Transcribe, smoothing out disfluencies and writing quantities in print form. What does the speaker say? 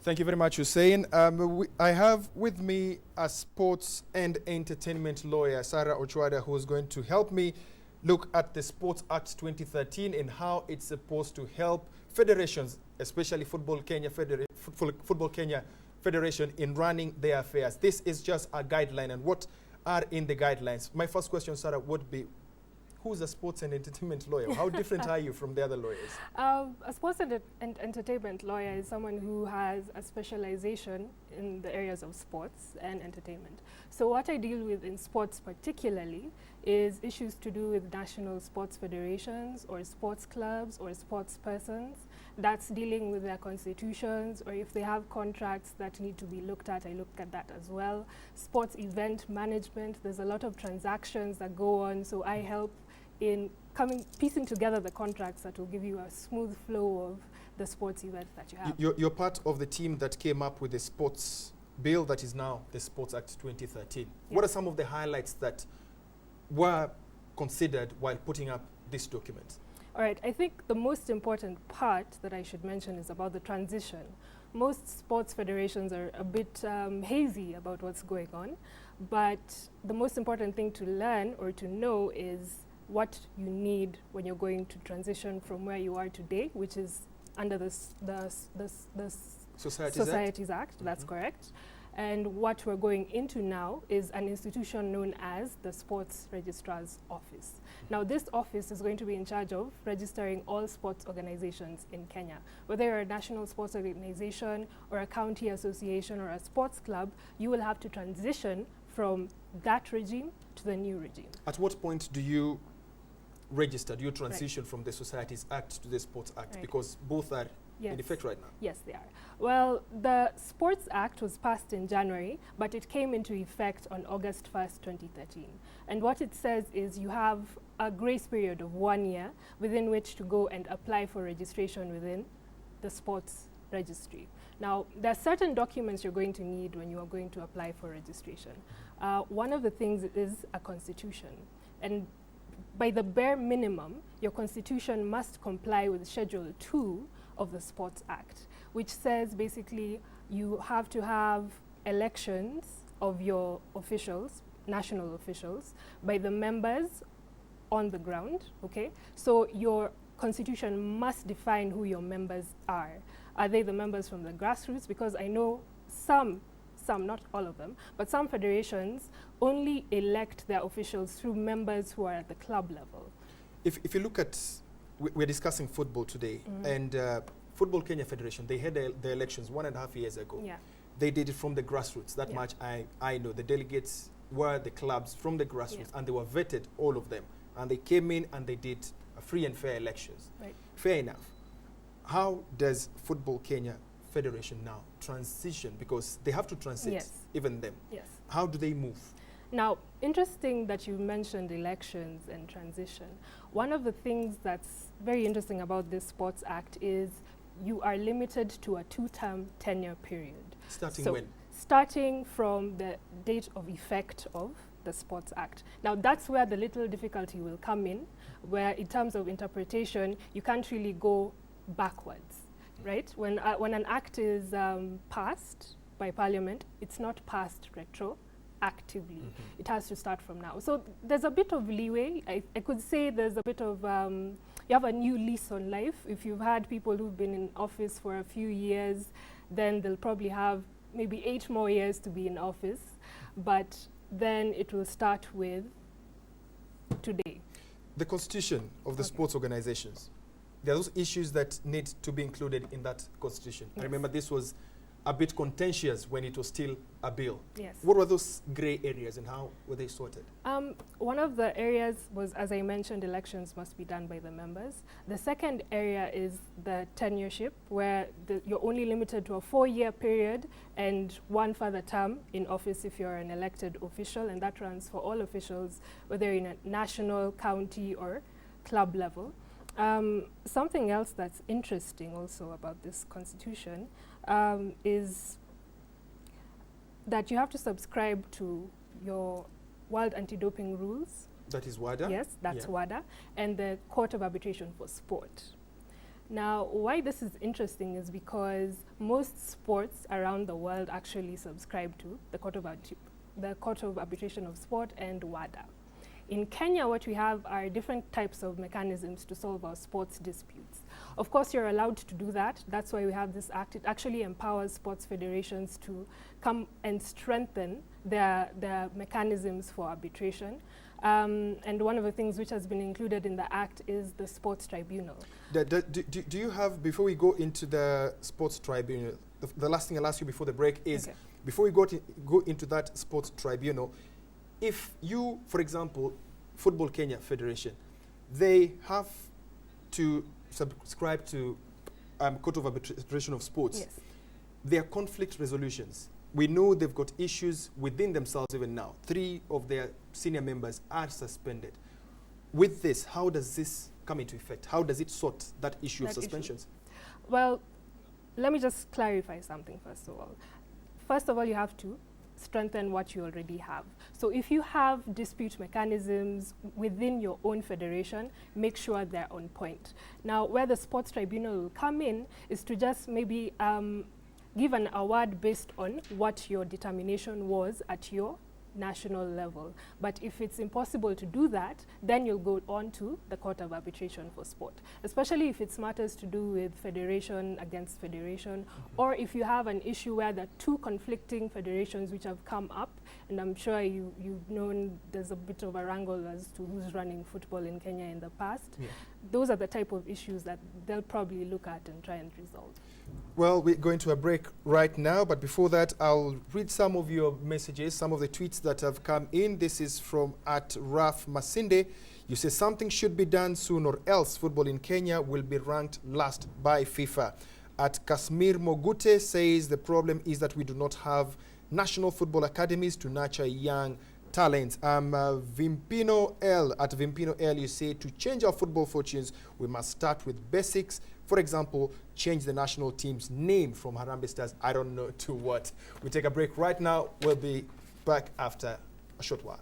Thank you very much, Hussein. I have with me a sports and entertainment lawyer, Sarah Ochwada, who is going to help me look at the Sports Act 2013 and how it's supposed to help federations, especially Football Kenya Federation, in running their affairs. This is just a guideline, and what are in the guidelines? My first question, Sarah, would be, who's a sports and entertainment lawyer? How different are you from the other lawyers? A sports and entertainment lawyer is someone who has a specialization in the areas of sports and entertainment. So what I deal with in sports particularly is issues to do with national sports federations or sports clubs or sports persons. That's dealing with their constitutions, or if they have contracts that need to be looked at, I look at that as well. Sports event management, there's a lot of transactions that go on, so I help in piecing together the contracts that will give you a smooth flow of the sports events that you have. You're part of the team that came up with the sports bill that is now the Sports Act 2013. Yes. What are some of the highlights that were considered while putting up this document? All right, I think the most important part that I should mention is about the transition. Most sports federations are a bit hazy about what's going on, but the most important thing to learn or to know is what you need when you're going to transition from where you are today, which is under the Societies Act. Mm-hmm. That's correct. And what we're going into now is an institution known as the Sports Registrar's Office. Now, this office is going to be in charge of registering all sports organizations in Kenya. Whether you're a national sports organization or a county association or a sports club, you will have to transition from that regime to the new regime. At what point do you register? Do you transition from the Societies Act to the Sports Act? Right. Because both are in effect right now. Yes, they are. Well, the Sports Act was passed in January, but it came into effect on August 1st, 2013. And what it says is you have a grace period of 1 year within which to go and apply for registration within the sports registry. Now, there are certain documents you're going to need when you are going to apply for registration. One of the things is a constitution. And by the bare minimum, your constitution must comply with Schedule 2 of the Sports Act, which says basically you have to have elections of your officials, national officials, by the members on the ground, okay? So your constitution must define who your members are. Are they the members from the grassroots? Because I know some, not all of them, but some federations only elect their officials through members who are at the club level. If you look at, we're discussing football today, and Football Kenya Federation, they had the elections 1.5 years ago. Yeah. They did it from the grassroots. That much I know. The delegates were the clubs from the grassroots, and they were vetted, all of them. And they came in and they did free and fair elections. Right. Fair enough. How does Football Kenya Federation now transition? Because they have to transit, even them. Yes. How do they move? Now, interesting that you mentioned elections and transition. One of the things that's very interesting about this Sports Act is you are limited to a 2-term tenure period. Starting when? Starting from the date of effect of the Sports Act. Now, that's where the little difficulty will come in, where in terms of interpretation, you can't really go backwards, right? When an act is passed by Parliament, it's not passed retroactively. It has to start from now. So there's a bit of leeway. I could say there's a bit of, you have a new lease on life. If you've had people who've been in office for a few years, then they'll probably have maybe 8 more years to be in office. But then it will start with today. The constitution of the sports organizations, there are those issues that need to be included in that constitution. Yes. I remember this was a bit contentious when it was still a bill. Yes. What were those grey areas and how were they sorted? One of the areas was, as I mentioned, elections must be done by the members. The second area is the tenureship, where you're only limited to a 4-year period and 1 further term in office if you're an elected official, and that runs for all officials, whether in a national, county, or club level. Something else that's interesting also about this constitution is that you have to subscribe to your World Anti-Doping Rules. That is WADA? Yes, that's WADA, and the Court of Arbitration for Sport. Now, why this is interesting is because most sports around the world actually subscribe to the Court of Arbitration of Sport and WADA. In Kenya, what we have are different types of mechanisms to solve our sports disputes. Of course, you're allowed to do that. That's why we have this act. It actually empowers sports federations to come and strengthen their mechanisms for arbitration. And one of the things which has been included in the act is the sports tribunal. Do you have, before we go into the sports tribunal, the last thing I'll ask you before the break is, before we go into that sports tribunal, if you, for example, Football Kenya Federation, they have to subscribe to Court of Arbitration of Sports. Yes. Their conflict resolutions, we know they've got issues within themselves even now. 3 of their senior members are suspended. With this, how does this come into effect? How does it sort that issue of suspensions? Well, let me just clarify something first of all. First of all, you have to strengthen what you already have. So if you have dispute mechanisms within your own federation, make sure they're on point. Now, where the sports tribunal will come in is to just maybe give an award based on what your determination was at your national level. But if it's impossible to do that, then you'll go on to the Court of Arbitration for Sport, especially if it's matters to do with federation against federation, or if you have an issue where there are 2 conflicting federations which have come up, and I'm sure you've known there's a bit of a wrangle as to who's running football in Kenya in the past. Yeah. Those are the type of issues that they'll probably look at and try and resolve. Well, we're going to a break right now, but before that, I'll read some of your messages, some of the tweets that have come in. This is from @Raf Masinde. You say something should be done soon or else football in Kenya will be ranked last by FIFA. @Kasmir Mogute says the problem is that we do not have national football academies to nurture young talents. Vimpino L, @Vimpino L, you say to change our football fortunes, we must start with basics. For example, change the national team's name from Harambee Stars, I don't know, to what. We take a break right now. We'll be back after a short while.